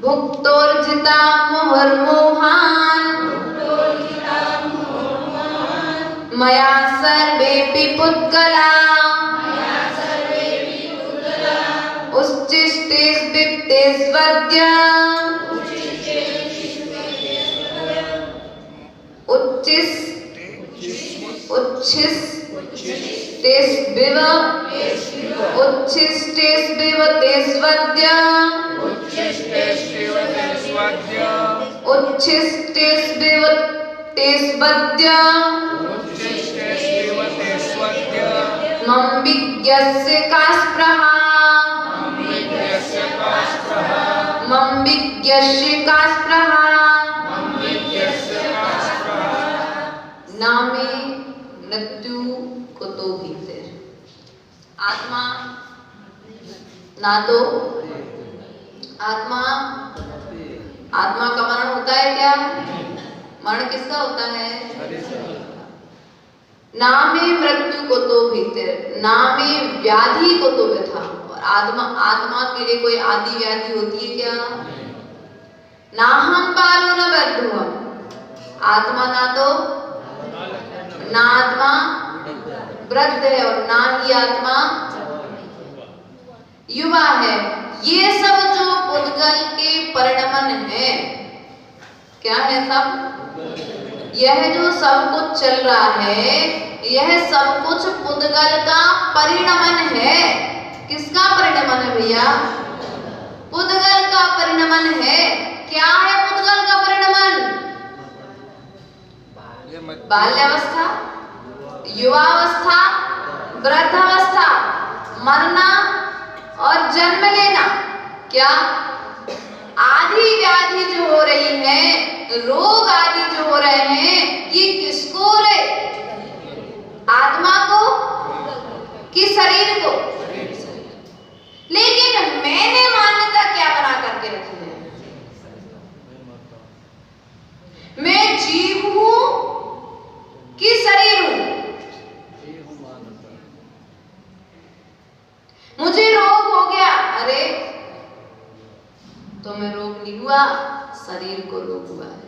भुक्तोर्जिता मुहुर्मोहान् मया सर्वेऽपि पुद्गला उच्छिष्टेष्विप्तेष्वद्य उच्छिष्टेष्विव तेष्वद्य मम विज्ञस्य का स्पृहा नामे मृत्यु कुतो भीतर। आत्मा ना तो आत्मा का मरण होता है क्या? मरण किसका होता है? नामे मृत्यु को तो भीतर, नामे व्याधि को तो व्यथा। और आत्मा के लिए कोई आदि व्याधि होती है क्या? ना हम बालो न बद्धुम। आत्मा ना आत्मा वृद्ध है और ना ही आत्मा युवा है। ये सब जो पुद्गल के परिणमन है, क्या है सब? यह जो सब कुछ चल रहा है, यह सब कुछ पुद्गल का परिणमन है। किसका परिणमन है भैया? पुद्गल का परिणमन है। क्या है पुद्गल का परिणमन? बाल्यावस्था, युवावस्था, वृद्धावस्था, मरना और जन्म लेना। क्या आदि व्याधि जो हो रही है, रोग आदि जो हो रहे हैं, ये किसको हो रहे? आत्मा को कि शरीर को? लेकिन मैंने मान्यता क्या बना करके रखी है? मैं जीव हूं कि शरीर हूं? मुझे रोग हो गया, अरे तुम्हें रोग नहीं हुआ, शरीर को रोग हुआ है।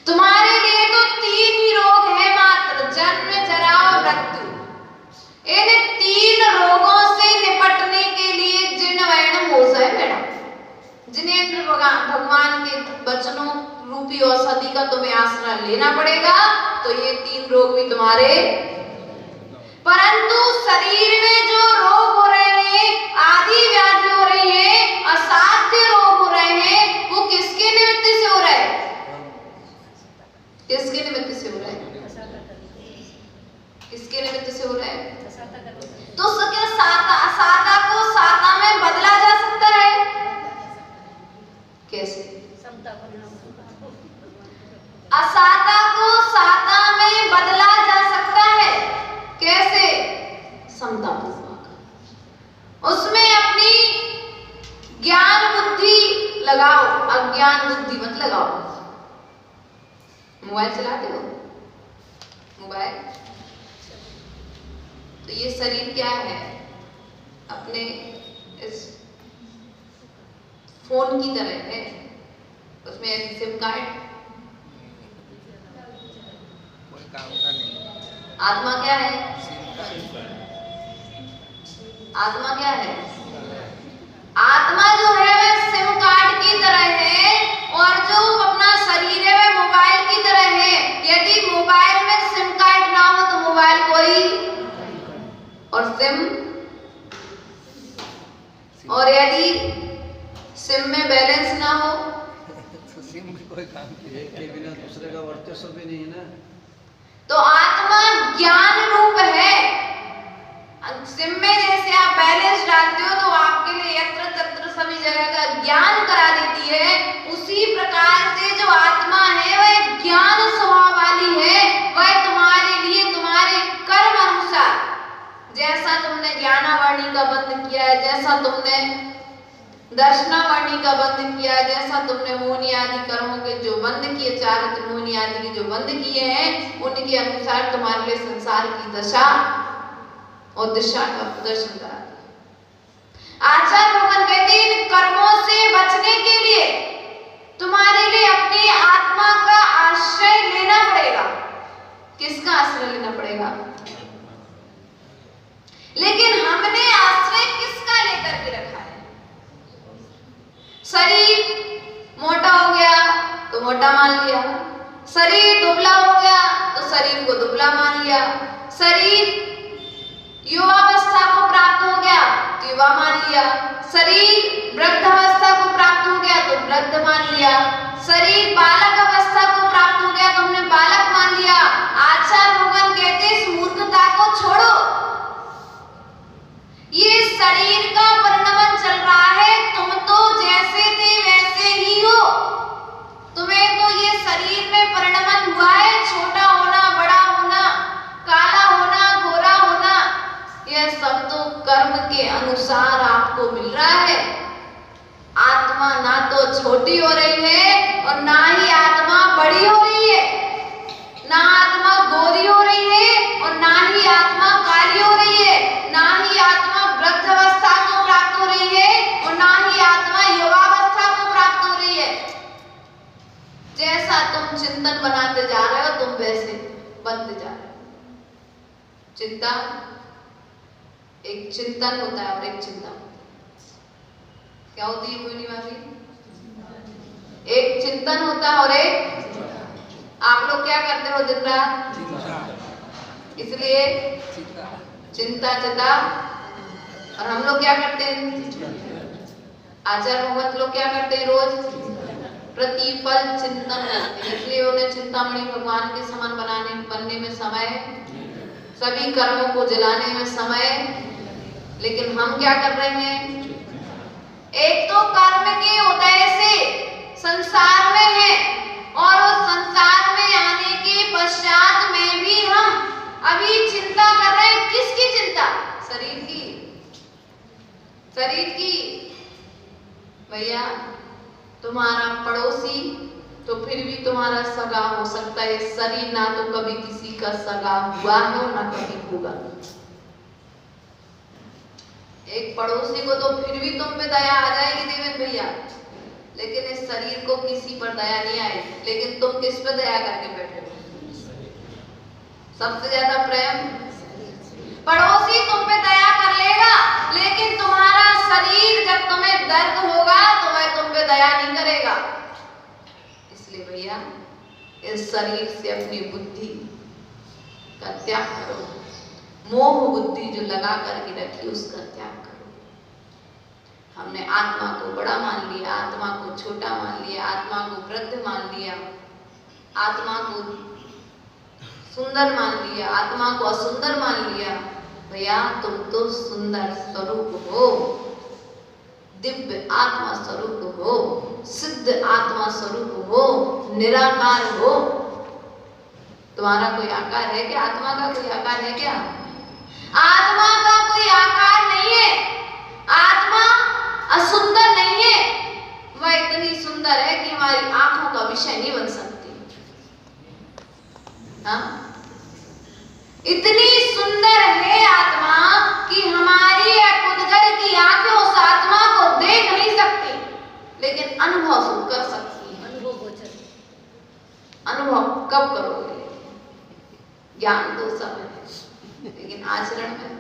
तुम्हारे लिए तो 3 ही रोग है मात्र, जन्म, जरा और मृत्यु। इन 3 रोगों से निपटने के लिए जिन वैणम हो जाए मैडम, जिनेंद्र भगवान के वचनों रूपी औषधि का तुम्हें आश्रय लेना पड़ेगा। तो ये 3 रोग भी तुम्हारे, परंतु शरीर में जो रोग हो रहे हैं, आदि व्याधि हो रही है, असाध्य रोग हो रहे हैं, वो किसके निमित्त से हो रहा है? किसके निमित्त से हो रहा है? किसके निमित्त से हो रहा है? तो क्या साता को साता में बदला जा सकता है? कैसे? असाता को साता में बदला जा सकता है। कैसे? समता पूर्वक। उसमें अपनी ज्ञान बुद्धि लगाओ, अज्ञान बुद्धि मत लगाओ। मोबाइल चलाते हो? मोबाइल तो ये शरीर क्या है? अपने इस फोन की तरह है। उसमें सिम कार्ड, आत्मा क्या है? आत्मा क्या है? आत्मा जो है वह सिम कार्ड की तरह है, और जो अपना शरीर है वह मोबाइल की तरह है। यदि मोबाइल में सिम कार्ड ना हो तो मोबाइल कोई, और सिम, और यदि सिम में बैलेंस ना हो तो सिम कोई काम के बिना दूसरे का वर्चस्व भी नहीं है ना। तो आत्मा ज्ञान रूप है। सिम में जैसे आप बैलेंस डालते हो तो आपके लिए यत्र तत्र सभी जगह का ज्ञान करा देती है, उसी प्रकार से जो आत्मा है वह ज्ञान स्वभाव वाली है। वह तुम्हारे लिए तुम्हारे कर्म अनुसार, जैसा तुमने ज्ञानावर्णी का बंध किया है, जैसा तुमने दर्शनावर्णी का बंध किया है, जैसा तुमने मोहनी आदि कर्मों के जो बंध किए, चारित्र मोहनी आदि के जो बंध किए हैं, उनके अनुसार तुम्हारे लिए संसार की दशा और दिशा का प्रदर्शन करा दिया। आचार्य भगवान कहते हैं इन कर्मों से बचने के लिए शरीर मोटा हो गया तो मोटा मान लिया, शरीर दुबला हो गया तो शरीर को दुबला मान लिया, शरीर युवावस्था को प्राप्त हो गया तो युवा मान लिया, शरीर वृद्धावस्था को प्राप्त हो गया तो वृद्ध मान लिया, शरीर बालक अवस्था को प्राप्त हो गया तो हमने बालक मान लिया। आचार्य भगवान कहते इस मूर्खता को छोड़ो, ये शरीर का परिणमन चल रहा है, तुम तो जैसे थे वैसे ही हो, तुम्हें तो ये शरीर में परिणमन हुआ है, छोटा होना, बड़ा होना, काला होना, गोरा होना, यह सब तो कर्म के अनुसार आपको मिल रहा है। आत्मा ना तो छोटी हो रही है और ना ही आत्मा बड़ी हो रही है, ना आत्मा गोरी हो रही है और ना ही आत्मा काली हो रही है, ना ही आत्मा वृद्धावस्था को प्राप्त हो रही है और ना ही आत्मा युवावस्था को प्राप्त हो रही है। जैसा तुम चिंतन बनाते जा रहे हो तुम वैसे बनते जा रहे हो। चिंता एक चिंतन होता है और एक चिंता होता है। क्या होती है कोई भाभी? एक चिंतन होता है और एक, आप लोग क्या करते हो दिन रात? इसलिए चिंता चिता, और हम लोग क्या करते हैं? आचार्य भगवत लोग क्या करते हैं? रोज प्रतिपल चिंतन करते हैं, इसलिए उन्हें चिंतामणि भगवान के समान बनने में समय, सभी कर्मों को जलाने में समय। लेकिन हम क्या कर रहे हैं? एक तो कर्म के उदय से संसार में है और उस संसार में आने के पश्चात में भी हम अभी चिंता कर रहे हैं। किसकी चिंता? शरीर की, शरीर की। भैया तुम्हारा पड़ोसी तो फिर भी तुम्हारा सगा हो सकता है, शरीर ना तो कभी किसी का सगा हुआ है और ना कभी होगा। एक पड़ोसी को तो फिर भी तुम पे दया आ जाएगी देवेंद्र भैया, लेकिन इस शरीर को किसी पर दया नहीं आएगी। लेकिन तुम किस पे दया करके बैठे हो? सबसे ज्यादा प्रेम पड़ोसी तुम पे दया कर लेगा, लेकिन तुम्हारा शरीर जब तुम्हें दर्द होगा तो वह तुम पे दया नहीं करेगा। इसलिए भैया इस शरीर से अपनी बुद्धि का त्याग करो, मोह बुद्धि जो लगा करके रखी उसका त्याग करो। हमने आत्मा को बड़ा मान लिया, आत्मा को छोटा मान लिया, आत्मा को वृद्ध मान लिया, आत्मा को सुंदर मान लिया, आत्मा को असुंदर मान लिया। भैया तुम तो सुंदर स्वरूप हो, दिव्य आत्मा स्वरूप हो, सिद्ध आत्मा स्वरूप हो, निराकार हो। तुम्हारा कोई आकार है क्या? आत्मा का कोई आकार है क्या? आत्मा का कोई आकार नहीं है। आत्मा असुंदर नहीं है, वह इतनी सुंदर है कि हमारी आंखों का विषय नहीं बन सकती। हाँ, इतनी सुंदर है आत्मा कि हमारी उद्गल की आंखें उस आत्मा को देख नहीं सकती, लेकिन अनुभव कर सकती है। अनुभव कब करोगे? ज्ञान तो सब है, लेकिन आचरण में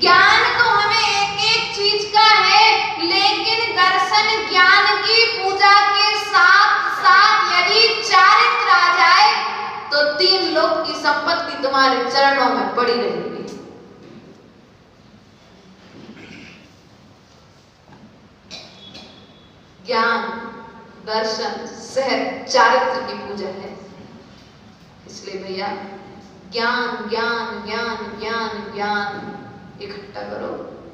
ज्ञान तो हमें एक एक चीज का है, लेकिन दर्शन ज्ञान की पूजा के साथ साथ यदि चारित्र आ जाए तो 3 लोक की संपत्ति तुम्हारे चरणों में पड़ी रहेगी। ज्ञान, दर्शन, सहज, चारित्र की पूजा है। इसलिए भैया ज्ञान ज्ञान ज्ञान ज्ञान ज्ञान इकट्ठा करो,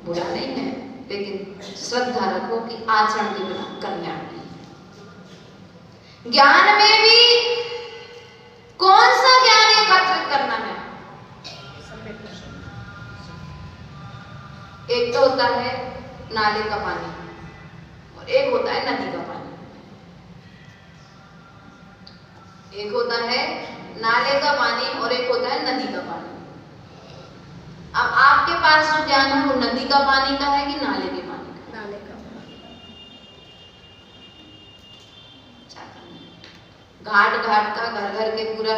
बुरा नहीं है, लेकिन श्रद्धा रखो कि आचरण के बिना कल्याण नहीं। ज्ञान में भी कौन सा ज्ञान एकत्रित करना है? एक तो होता है नाले का पानी और एक होता है नदी का पानी। एक होता है नाले का पानी और एक होता है नदी का पानी। अब आपके पास जो ज्ञान है वो नदी का पानी का है कि नाले के पानी का? नाले का। घाट घाट का घर घर के पूरा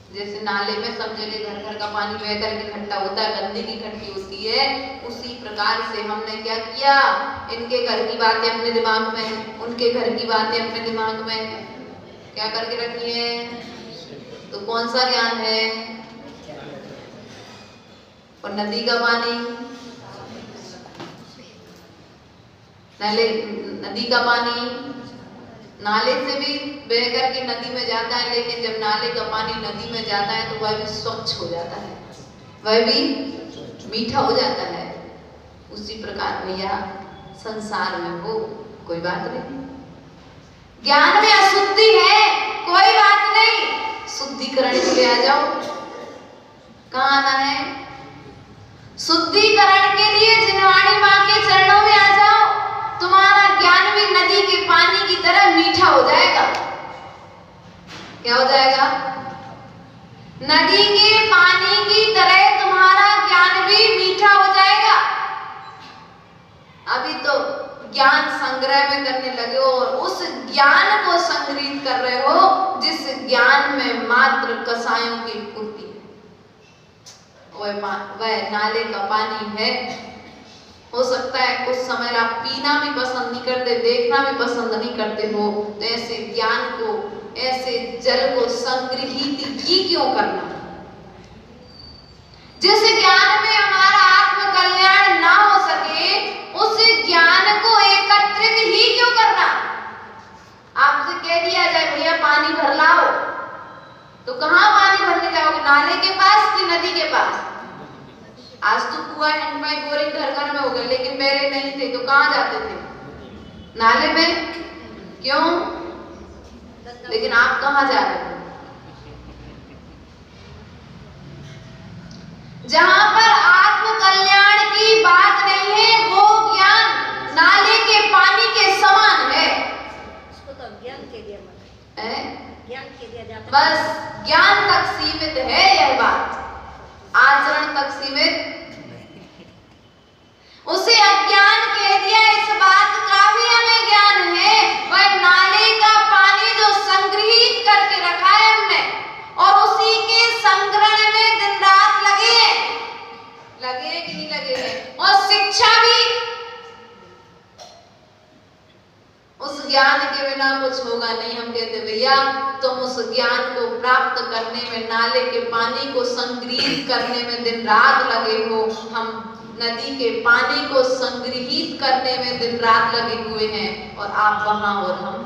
जैसे नाले में सब जगह घर घर का पानी बह कर इकट्ठा होता है, गंदगी इकट्ठी होती है, उसी प्रकार से हमने क्या किया, इनके घर की बातें अपने दिमाग में, उनके घर की बातें अपने दिमाग में क्या करके रखी है। तो कौन सा ज्ञान है? और नदी का पानी, नदी का पानी नाले से भी बह करके नदी में जाता है, लेकिन जब नाले का पानी नदी में जाता है तो वह भी स्वच्छ हो जाता है, वह भी मीठा हो जाता है। उसी प्रकार भैया संसार में हो कोई बात नहीं, ज्ञान में अशुद्धि है कोई बात नहीं, शुद्धिकरण के लिए आ जाओ। कहाँ आना है? शुद्धिकरण के लिए जिनवाणी माँ के चरणों में आ जाओ, तुम्हारा ज्ञान भी नदी के पानी की तरह मीठा हो जाएगा। क्या हो जाएगा? नदी के पानी की तरह तुम्हारा ज्ञान भी मीठा हो जाएगा। अभी तो ज्ञान संग्रह में करने लगे हो और उस ज्ञान को संग्रहित कर रहे हो जिस ज्ञान में मात्र कसायों की पूर्ति है। वह नाले का पानी है। हो सकता है कुछ समय आप पीना भी पसंद नहीं करते, देखना भी पसंद नहीं करते हो, तो ऐसे ज्ञान को, ऐसे जल को संग्रहित ही क्यों करना? जिस ज्ञान में हमारा आत्म कल्याण ना हो सके उस ज्ञान को एकत्रित ही क्यों करना? आपसे कह दिया जाए भैया पानी भर लाओ, तो कहाँ पानी भरने जाओगे? नाले के पास कि नदी के पास? आज तो कुआं, हैंडपाइप, बोरिंग घर घर में हो गए, लेकिन पहले नहीं थे तो कहाँ जाते थे? नाले में। क्यों? लेकिन आप कहाँ जा रहे हो? जहां पर आत्म कल्याण की बात नहीं है वो ज्ञान नाले के पानी के समान है। इसको तो ज्ञान के दिया ज्ञान के दिया जाता, बस ज्ञान तक सीमित है यह बात, आचरण तक सीमित। उसे अज्ञान कह दिया, इस बात का भी हमें ज्ञान है। वह नाले का पानी जो संग्रहित करके रखा है हमने और उसी के संग्रहण में दिन रात लगे कि नहीं लगे हैं, और शिक्षा भी। उस ज्ञान के बिना कुछ होगा नहीं। हम कहते भैया तुम उस ज्ञान को प्राप्त करने में, नाले के पानी को संग्रहित करने में दिन रात लगे हो, हम नदी के पानी को संग्रहित करने में दिन रात लगे हुए हैं, और आप वहां और हम।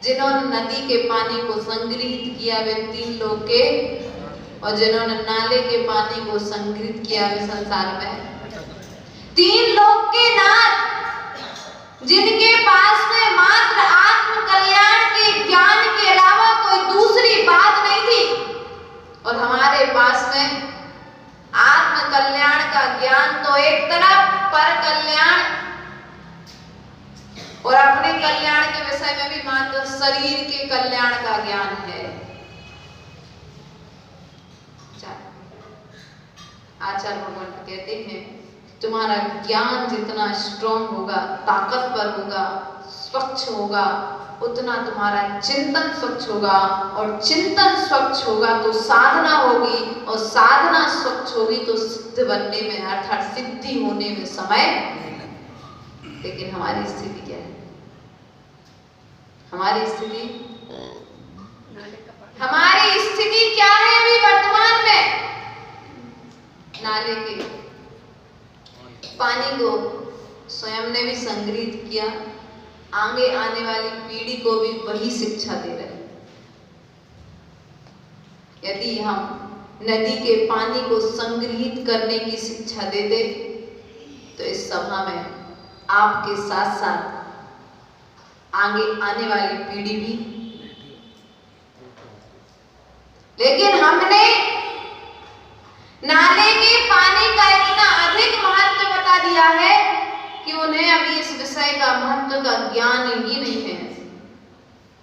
जिन्होंने नदी के पानी को संग्रहित किया वे 3 लोग के, और जिन्होंने नाले के पानी को संग्रहित किया वे संसार में 3 लोग के नाथ, जिनके पास में मात्र आत्म कल्याण के ज्ञान के अलावा कोई दूसरी बात नहीं थी, और हमारे पास में आत्म कल्याण का ज्ञान तो एक तरफ, पर कल्याण और अपने कल्याण के विषय में भी मात्र शरीर के कल्याण का ज्ञान है। आचार्य भगवान कहते हैं तुम्हारा ज्ञान जितना स्ट्रॉन्ग होगा, ताकतवर होगा, स्वच्छ होगा, उतना तुम्हारा चिंतन स्वच्छ होगा, और चिंतन स्वच्छ होगा तो साधना होगी, और साधना स्वच्छ होगी तो सिद्ध बनने में, अर्थात सिद्धि होने में समय। लेकिन हमारी स्थिति क्या है? हमारी स्थिति क्या है अभी वर्तमान में? नाले के पानी को स्वयं ने भी संग्रहित किया, आगे आने वाली पीढ़ी को भी वही शिक्षा दे रहे हैं। यदि हम नदी के पानी को संग्रहित करने की शिक्षा दे दे तो इस सभा में आपके साथ साथ आगे आने वाली पीढ़ी भी। लेकिन हमने नाले के पानी का इतना अधिक महत्व बता दिया है कि उन्हें अभी इस विषय का महत्व का ज्ञान ही नहीं है।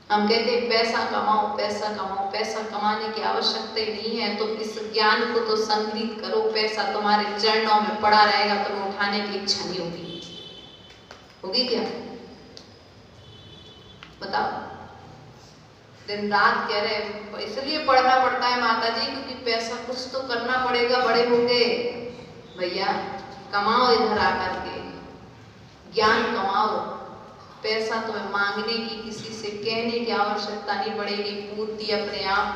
हम कहते हैं पैसा कमाओ, पैसा कमाओ, पैसा कमाने की आवश्यकता नहीं है, तो इस ज्ञान को तो संग्रहित करो, पैसा तुम्हारे चरणों में पड़ा रहेगा, तुम्हें उठाने की इच्छा नहीं होगी क्या? बताओ। दिन रात कह रहे इसलिए पढ़ना पड़ता है माता जी क्योंकि पैसा कुछ तो करना पड़ेगा, बड़े होंगे भैया, कमाओ इधर आकर के, ज्ञान कमाओ, पैसा तुम्हें मांगने की, किसी से कहने की आवश्यकता नहीं पड़ेगी, पूर्ति अपने आप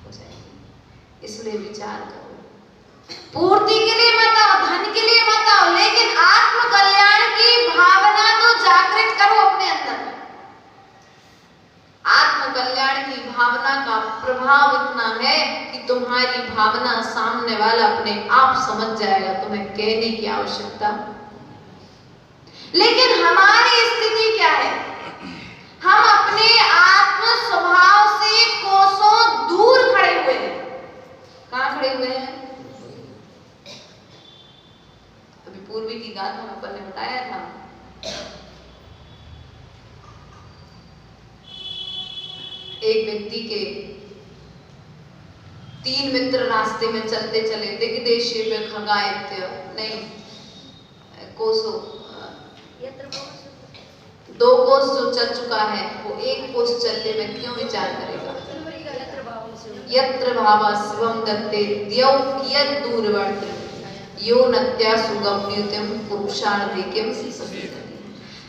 हो जाएगी। इसलिए विचार करो, पूर्ति के लिए मत आओ, धन के लिए मत आओ, लेकिन आत्म कल्याण की भावना तो जागृत करो अपने अंदर। आत्म कल्याण की भावना का प्रभाव इतना है कि तुम्हारी भावना सामने वाला अपने आप समझ जाएगा, तुम्हें कहने की आवश्यकता। लेकिन हमारी स्थिति क्या है? हम अपने आत्म स्वभाव से कोसों दूर खड़े हुए हैं। कहां खड़े हुए हैं? अभी पूर्वी की गाथा में अपन ने बताया था, एक व्यक्ति के 3 मित्र रास्ते में चलते चले दिग्देशी में खगायत्य नहीं कोसो 2 कोस जो चल चुका है वो 1 कोस चलने में क्यों विचार करेगा? यत्र भावा शिवम दत्ते द्यौ कियत् दूरवर्ती यो नत्या सुगम्युतिम पुरुषार्थिकम सफेद।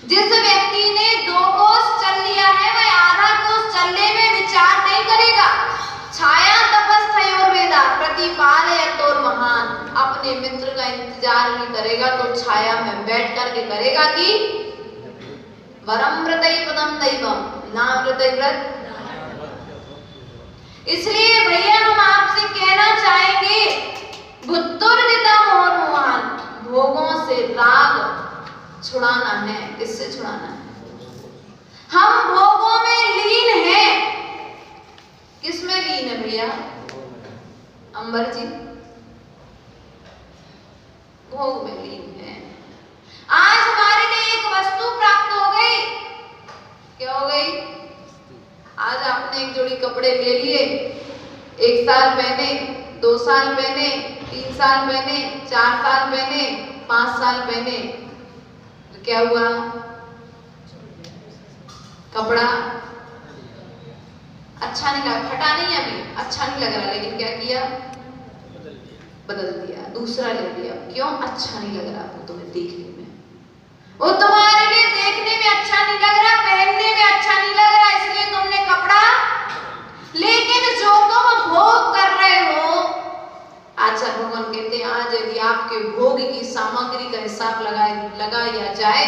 जिस व्यक्ति ने 2 कोस चल लिया है वह आधा कोस चलने में विचार नहीं करेगा। छाया तपस्थयोर वेदा प्रतिपालयतोर महान, अपने मित्र का इंतजार नहीं करेगा तो छाया में बैठ करके करेगा कि वरमृतै पदम दैवम नामृतै व्रत। इसलिए भैया हम आपसे कहना चाहेंगे, भुत्तुर्जिता मोहर मोहन, भोगों से राग छुड़ाना है। किससे छुड़ाना है? हम भोगों में लीन हैं। किसमें लीन है भैया? अंबर जी भोग में लीन है। आज हमारे लिए एक वस्तु प्राप्त हो गई, क्या हो गई? आज आपने एक जोड़ी कपड़े ले लिए, 1 साल पहने, 2 साल पहने, 3 साल पहने, 4 साल पहने, 5 साल पहने, तो क्या हुआ? कपड़ा अच्छा नहीं लगा, फटा नहीं अभी, अच्छा नहीं लग रहा, लेकिन क्या किया? बदल दिया, दूसरा ले लिया। क्यों? अच्छा नहीं लग रहा वो तुम्हें देखने में, वो तुम्हारे लिए देखने में अच्छा नहीं लग रहा, पहनने में अच्छा नहीं लग रहा, इसलिए तुमने कपड़ा। लेकिन जो तुम भोग कर रहे हो, आचार्य भगवान कहते हैं आज यदि आपके भोग की सामग्री का हिसाब लगाया जाए,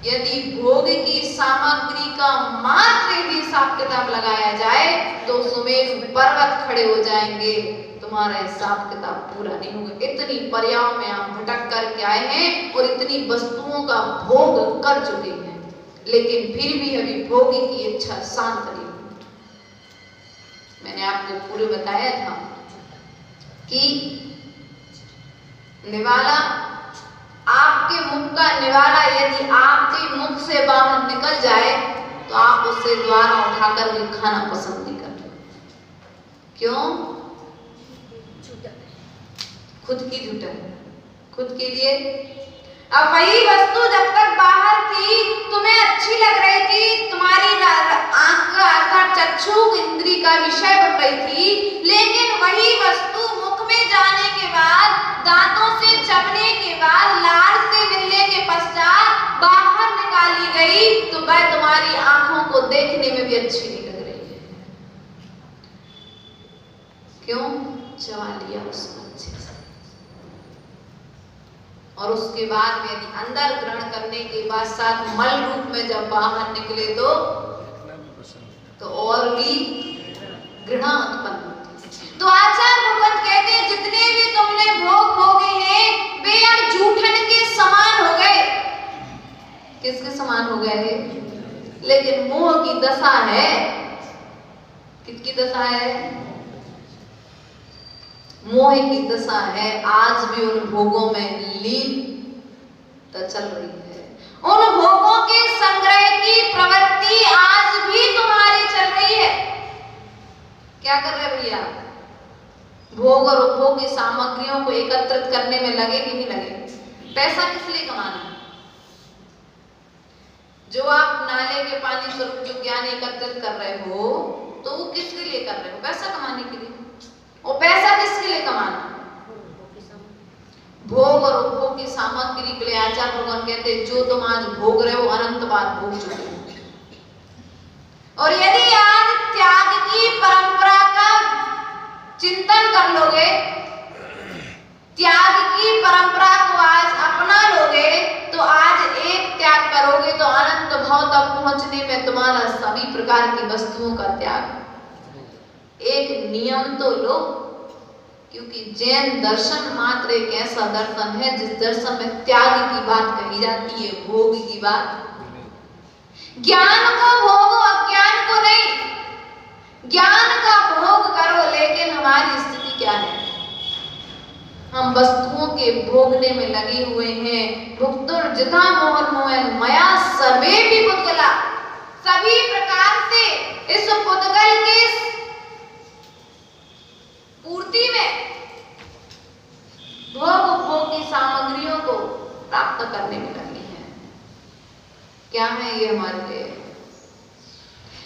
यदि भोग की सामग्री का मात्र यदि हिसाब किताब लगाया जाए तो सुमेरु पर्वत खड़े हो जाएंगे, तुम्हारा हिसाब किताब पूरा नहीं होगा। इतनी पर्यायों में आप भटक करके आए हैं और इतनी वस्तुओं का भोग कर चुके हैं, लेकिन फिर भी अभी भोग की इच्छा शांत नहीं हुई। मैंने आपको पूरे बताया था कि निवाला, आपके मुख का निवाला यदि आपके मुख से बाहर निकल जाए तो आप उसे द्वारा उठाकर के खाना पसंद नहीं करते। क्यों? खुद की झूठन, खुद के लिए। अब वही वस्तु जब तक बाहर थी, तुम्हें अच्छी लग रही थी, तुम्हारी आंख का अर्थात चक्षु इंद्री का विषय बन रही थी, लेकिन वही वस्तु मुख में जाने के बाद, दांतों से चबने के बाद, लार से मिलने के पश्चात बाहर निकाली गई तो वह तुम्हारी आंखों को देखने में भी अच्छी नहीं लग रही है। क्यों? चबा लिया उसको अच्छे से, और उसके बाद में यदि अंदर ग्रहण करने के बाद साथ मल रूप में जब बाहर निकले तो और भी घृणा उत्पन्न होती। तो आचार्य भगवत कहते हैं जितने भी तुमने भोग भोगे हैं वे अब जूठन के समान हो गए। किसके समान हो गए? लेकिन मोह की दशा है। किसकी दशा है? मोह की दशा है। आज भी उन भोगों में लीन तो चल रही है। उन भोगों के संग्रह की प्रवृत्ति आज भी तुम्हारी चल रही है। क्या कर रहे भैया? भोग और उपभोग की सामग्रियों को एकत्रित करने में लगे कि नहीं लगे? पैसा किस लिए कमाना? जो आप नाले के पानी स्वरूप जो ज्ञान एकत्रित कर रहे हो, तो वो किसके लिए कर रहे हो? पैसा कमाने के लिए। और पैसा किसके लिए कमाना? भोग और उपभोग की सामग्री के लिए। आचार्य भगवान कहते हैं जो तुम आज भोग रहे हो अनंत बार भोग चुके हो। और यदि आज त्याग की परंपरा का चिंतन कर लोगे, त्याग की परंपरा को आज अपना लोगे, तो आज एक त्याग करोगे तो अनंत भाव तक पहुंचने में तुम्हारा सभी प्रकार की वस्तुओं का त्याग। एक नियम तो लो, क्योंकि जैन दर्शन मात्र एक ऐसा दर्शन है जिस दर्शन में त्याग की बात कही जाती है, भोग की बात। ज्ञान को भोगो, अज्ञान को नहीं। ज्ञान का भोग करो, लेकिन हमारी स्थिति क्या है? हम वस्तुओं के भोगने में लगे हुए हैं। भुक्तुर्जिता मोहन मोहन मया सर्वे भी पुद्गला। सभी प्रकार से इस पुद्गल की पूर्ति में भोग उपभोग की सामग्रियों को प्राप्त करने में लगे हैं। क्या है ये हमारे लिए?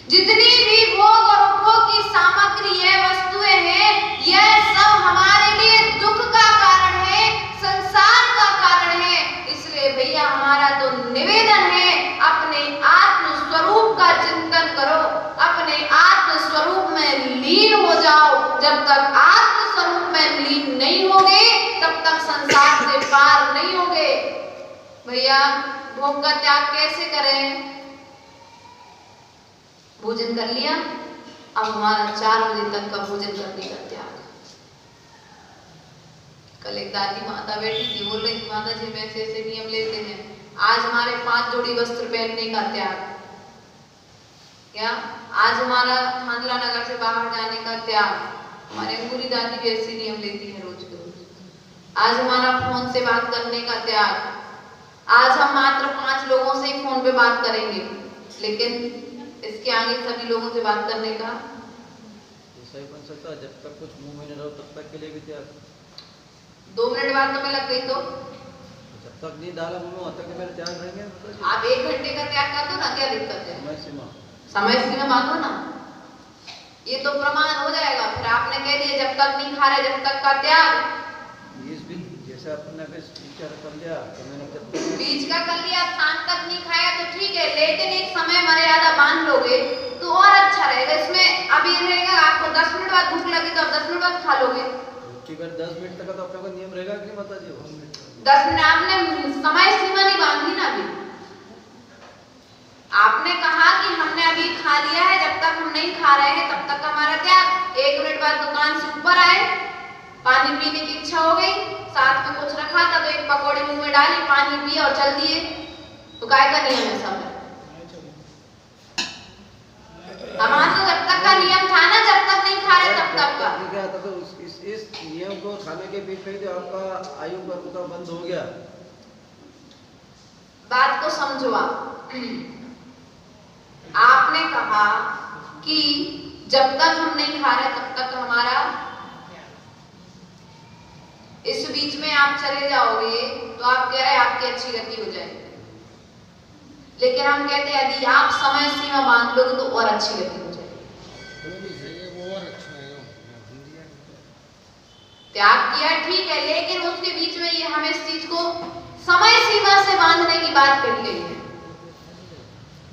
जितनी भी भोग और उपभोग की सामग्री है, वस्तुएं हैं, यह सब हमारे लिए दुख का कारण है, संसार का कारण है। इसलिए भैया हमारा तो निवेदन है, अपने आत्म स्वरूप का चिंतन करो, अपने आत्म स्वरूप में लीन हो जाओ। जब तक आत्म स्वरूप में लीन नहीं होगे, तब तक संसार से पार नहीं होगे। भैया भोग का त्याग कैसे करें? भोजन कर लिया, अब हमारा 4 बजे तक का भोजन करने का त्याग। कल एक दादी माता बैठी थी, बोल रही थी माता जी हम ऐसे ऐसे नियम लेते हैं, आज हमारे 5 जोड़ी वस्त्र पहनने का त्याग। क्या? आज हमारा खांडला नगर से बाहर जाने का त्याग। हमारी अंगूरी दादी भी ऐसे नियम लेती है रोज के रोज। आज हमारा फोन से बात करने का त्याग। आज हम मात्र 5 लोगों से ही फोन पे बात करेंगे, लेकिन इसके आगे सभी लोगों से बात करने का सही बन सकता। जब तक कुछ मुंह में न रहो तब तक के लिए भी त्याग। 2 मिनट बाद तो मैं लग गई, तो जब तक नहीं डाला मुंह में तब तक मेरे त्याग रहेंगे। आप 1 घंटे का त्याग कर दो ना, क्या दिक्कत है? समय सीमा बांधो ना, ये तो प्रमाण हो जाएगा। फिर आपने कह दिया जब तक नहीं खा रहे जब तक का त्याग। जैसे अपने बीच कर लिया तो मैंने बीच का कर लिया, शाम तक नहीं खाया तो ठीक है, लेकिन एक समय मर्यादा बांध लोगे तो और अच्छा रहेगा। इसमें अब ये रहेगा आपको 10 मिनट बाद भूख लगी तो आप 10 मिनट बाद खा लोगे। 10 मिनट तक तो अपने को नियम रहेगा कि माता जी? 10 मिनट आपने समय सीमा नहीं बांधी ना। अभी आपने कहा कि हमने अभी खा लिया है, जब तक हम नहीं खा रहे हैं तब तक हमारा त्याग। 1 मिनट बाद दुकान से ऊपर आए, पानी पीने की इच्छा हो गई, साथ में कुछ रखा था तो एक पकौड़ी मुंह में डाली, पानी पिया और चल दिए, तो काय का नियम है सब? हमारा तो जब तक का नियम था ना, जब तक नहीं खा रहे तब तक का। क्या था तो इस नियम को खाने के बीच में जो आपका आयु का बंद हो गया। बात को समझो आपने कहा कि जब तक हम नहीं खा रहे तब तक हमारा, इस बीच में आप चले जाओगे तो आप कह रहे हैं आपकी अच्छी गति हो जाएगी, लेकिन हम कहते हैं यदि आप समय सीमा बांध लोगे तो और अच्छी गति हो जाएगी। त्याग किया ठीक है, लेकिन उसके बीच में ये हमें इस चीज को समय सीमा से बांधने की बात कही गई है।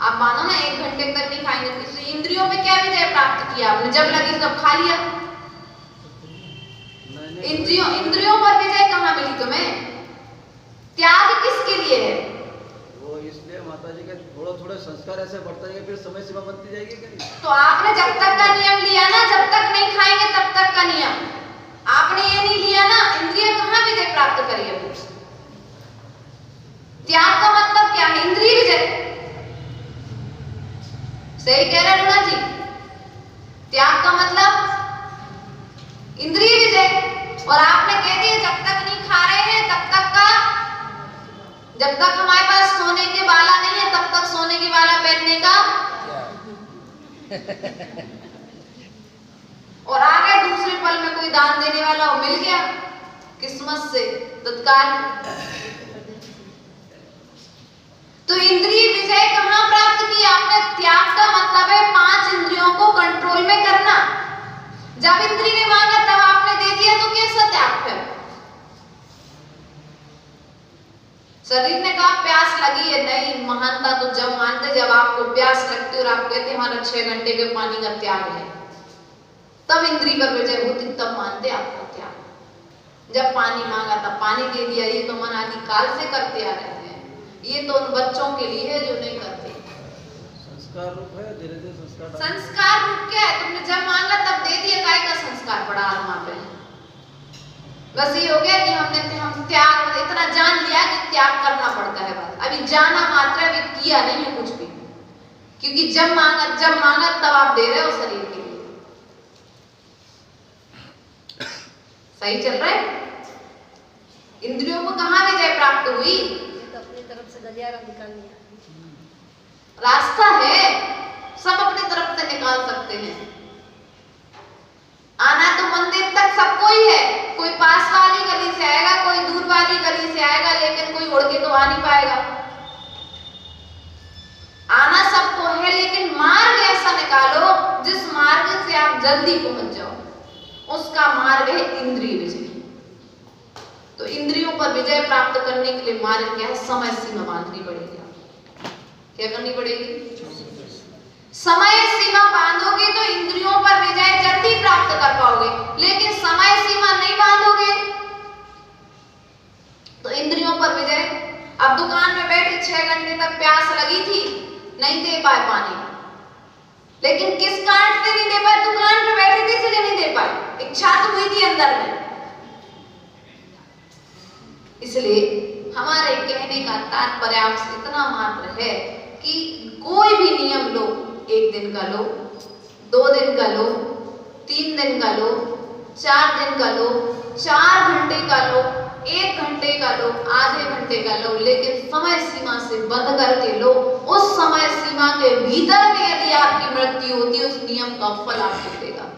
आप मानो ना 1 घंटे तक नहीं खाएंगे, इसलिए इंद्रियों पे क्या विजय प्राप्त किया आपने? जब लगी तब खा लिया। इंद्रियों पर विजय कहाँ मिली तुम्हें? त्याग किसके लिए है? वो इसलिए माता जी के थोड़े संस्कार ऐसे बढ़ते जाएंगे, फिर समय सीमा बनती जाएगी कि नहीं? तो आपने जब तक का नियम लिया ना, जब तक नहीं खाएंगे तब तक का नियम आपने ये नहीं लिया ना, इंद्रिय कहाँ विजय प्राप्त करी है? त्याग का मतलब क्या है? इंद्रिय विजय। सही कह रहे रूना जी, त्याग का मतलब इंद्रिय विजय। और आपने कह दिया जब तक नहीं खा रहे हैं तब तक का, जब तक हमारे पास सोने के बाला नहीं है तब तक सोने के बाला पहनने का और आगे दूसरे पल में कोई दान देने वाला हो, मिल गया किस्मत से तत्काल। तो इंद्रिय विजय कहां जब इंद्री ने मांगा तब आपने दे दिया तो कैसा त्याग फिर? शरीर ने कहा प्यास लगी है, नहीं महानता तो जब मानते जब आपको प्यास लगती और आप कहते हमारा 6 घंटे के पानी का त्याग है, तब इंद्री पर विजय होती, तब मानते आपका त्याग। जब पानी मांगा तब पानी दे दिया। ये तो मन आदि काल से करते आ रहे हैं, ये तो उन बच्चों के लिए है जो नहीं करते। संस्कार रूप है, धीरे धीरे संस्कार रूप क्या है? तुमने जब मांगा तब दे दिया, काय का संस्कार पड़ा आत्मा पे? बस ये हो गया कि हम त्याग इतना जान लिया कि त्याग करना पड़ता है। बस अभी जाना मात्र है, अभी किया नहीं है कुछ भी, क्योंकि जब मांगा तब आप दे रहे हो शरीर के लिए। सही चल रहा है? इंद्रियों को कहाँ विजय प्राप्त हुई? तो अपनी तरफ से गलियारा निकाल लिया। रास्ता है, सब अपनी तरफ से निकाल सकते हैं। आना तो मंदिर तक सबको ही है, कोई पास वाली गली से आएगा, कोई दूर वाली गली से आएगा, लेकिन कोई उड़ के तो आ नहीं पाएगा। आना सबको है, लेकिन मार्ग ऐसा निकालो जिस मार्ग से आप जल्दी पहुंच जाओ। उसका मार्ग है इंद्रिय विजय। तो इंद्रियों पर विजय प्राप्त करने के लिए मार्ग क्या है? समय सीमा बांधनी पड़ेगी। क्या करनी पड़ेगी? समय सीमा बांधोगे तो इंद्रियों पर विजय जल्दी प्राप्त कर पाओगे, लेकिन समय सीमा नहीं बांधोगे तो इंद्रियों पर विजय। अब दुकान में बैठे 6 घंटे तक प्यास लगी थी, नहीं दे पाए पानी, लेकिन किस कारण से नहीं दे पाए? दुकान में बैठे थे इसलिए नहीं दे पाए, इच्छा तो हुई थी अंदर में। इसलिए हमारे कहने का तात्पर्य आपसे इतना मात्र है कि कोई भी नियम लो, 1 दिन का लो, 2 दिन का लो, 3 दिन का लो, 4 दिन का लो, 4 घंटे का लो, 1 घंटे का लो, आधे घंटे का लो, लेकिन समय सीमा से बंध करके लो। उस समय सीमा के भीतर में यदि आपकी मृत्यु होती है, उस नियम का फल आपको देगा।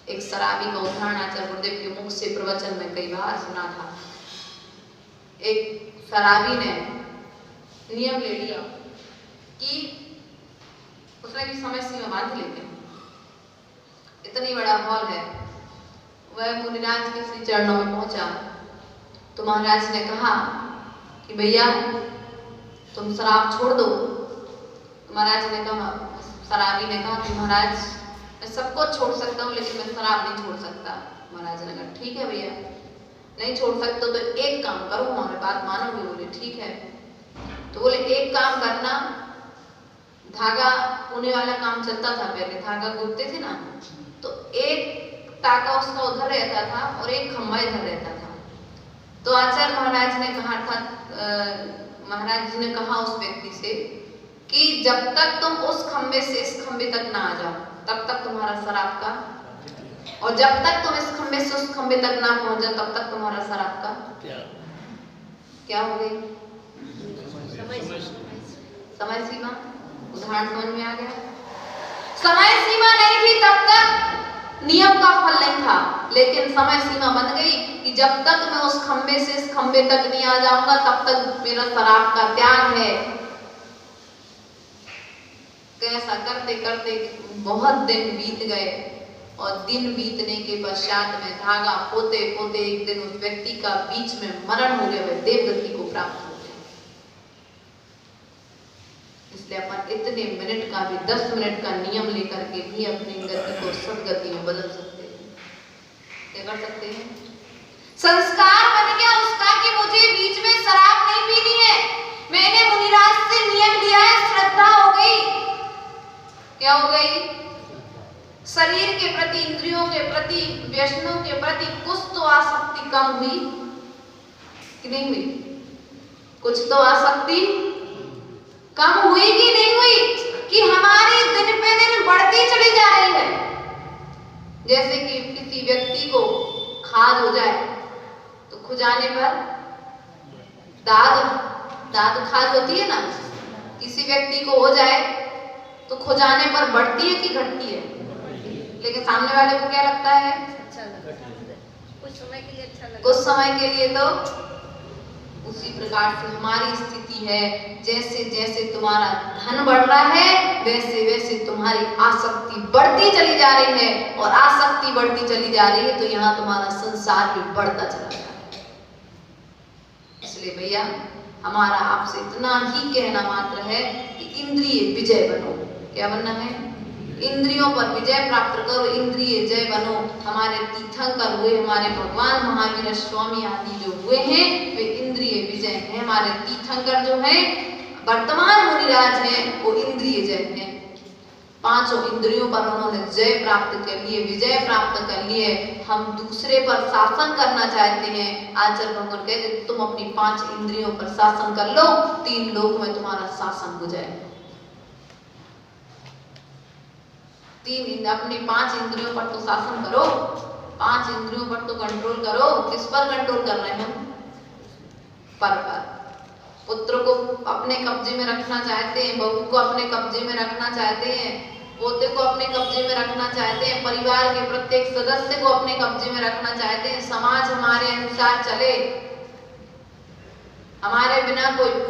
एक शराबी का उदाहरण आचार्य गुरुदेव के मुख से प्रवचन में कई बार सुना था। एक शराबी ने नियम ले लिया कि उसने भी समय सीमा बांध लेते हैं। इतनी बड़ा हॉल है, वह मुनिराज के श्री चरणों में पहुंचा तो महाराज ने कहा कि भैया तुम शराब छोड़ दो। महाराज ने कहा, शराबी ने कहा कि महाराज मैं सब कुछ छोड़ सकता हूँ, लेकिन मैं शराब नहीं छोड़ सकता। महाराज ने कहा ठीक है भैया, नहीं छोड़ सकते तो एक काम करो, हमारी बात मानोगे? बोले ठीक है। तो बोले एक काम करना, धागा होने वाला काम चलता था पहले, धागा गुथते थे ना, तो एक टाका उसका उधर रहता था और एक खंभा इधर रहता था। तो आचार्य महाराज ने कहा था, महाराज जी ने कहा उस व्यक्ति से कि जब तक तुम उस खंभे से इस खंभे तक ना आ जाओ तब तक तुम्हारा शराब का, और जब तक तुम इस खंभे से उस खंभे तक ना पहुंच जाओ तब तक तुम्हारा शराब का क्या हो गई? समय सीमा। उदाहरण समझ में आ गया? समय सीमा नहीं थी तब तक नियम का फल नहीं था, लेकिन समय सीमा बन गई कि जब तक मैं उस खंभे से इस खंभे तक नहीं आ जाऊंगा तब तक मेरा शराब का त्याग है। कैसा करते करते बहुत दिन बीत गए, और दिन बीतने के पश्चात में धागा पोते पोते एक दिन उस व्यक्ति का बीच में मरण हो गया, वह देवगति को प्राप्त हो गया। इसलिए अपन इतने मिनट का भी 10 मिनट का नियम लेकर के भी अपनी गति को सदगति में बदल सकते हैं। क्या कर सकते हैं? संस्कार बन गया उसका कि मुझे बीच में शराब नहीं पीनी है। मैंने मुनिराज से नियम लिया है, श्रद्धा हो गई। क्या हो गई? शरीर के प्रति, इंद्रियों के प्रति, व्यसनों के प्रति कुछ तो आसक्ति कम हुई कि नहीं हुई? कुछ तो आसक्ति कम हुई कि नहीं हुई? कि हमारी दिन पे दिन बढ़ती चली जा रही है। जैसे कि किसी व्यक्ति को खाज हो जाए तो खुजाने पर दाद खाज होती है ना, किसी व्यक्ति को हो जाए तो खुजाने पर बढ़ती है कि घटती है? लेकिन सामने वाले को क्या लगता है? अच्छा लगता है, कुछ समय के लिए अच्छा लगता है। कुछ समय के लिए तो उसी प्रकार से हमारी स्थिति है, जैसे जैसे तुम्हारा धन बढ़ रहा है वैसे वैसे तुम्हारी आसक्ति बढ़ती चली जा रही है, और आसक्ति बढ़ती चली जा रही है तो यहाँ तुम्हारा संसार भी बढ़ता चला जा रहा है। इसलिए भैया हमारा आपसे इतना ही कहना मात्र है कि इंद्रिय विजय बनो। क्या बनना है? इंद्रियों पर विजय प्राप्त करो, इंद्रिय जय बनो। हमारे तीर्थंकर हुए, हमारे भगवान महावीर स्वामी आदि जो हुए हैं वे इंद्रिय विजय हैं। हमारे तीर्थंकर जो हैं, वर्तमान मुनिराज हैं, वो इंद्रिय जय हैं। पांचों इंद्रियों पर उन्होंने जय प्राप्त कर लिए, विजय प्राप्त कर लिए। हम दूसरे पर शासन करना चाहते हैं। आचार्य भगवान कहते तुम अपनी 5 इंद्रियों पर शासन कर लो, 3 लोक में तुम्हारा शासन हो जाए। अपनी 5 इंद्रियों पर तो शासन करो, 5 इंद्रियों पर तो कंट्रोल करो। किस पर कंट्रोल कर रहे हैं हम? पर। पुत्र को अपने कब्जे में रखना चाहते हैं, बहू को अपने कब्जे में रखना चाहते हैं, पोते को अपने कब्जे में रखना चाहते हैं, परिवार के प्रत्येक सदस्य को अपने कब्जे में रखना चाहते हैं। समाज हमारे अनुसार चले, हमारे बिना कोई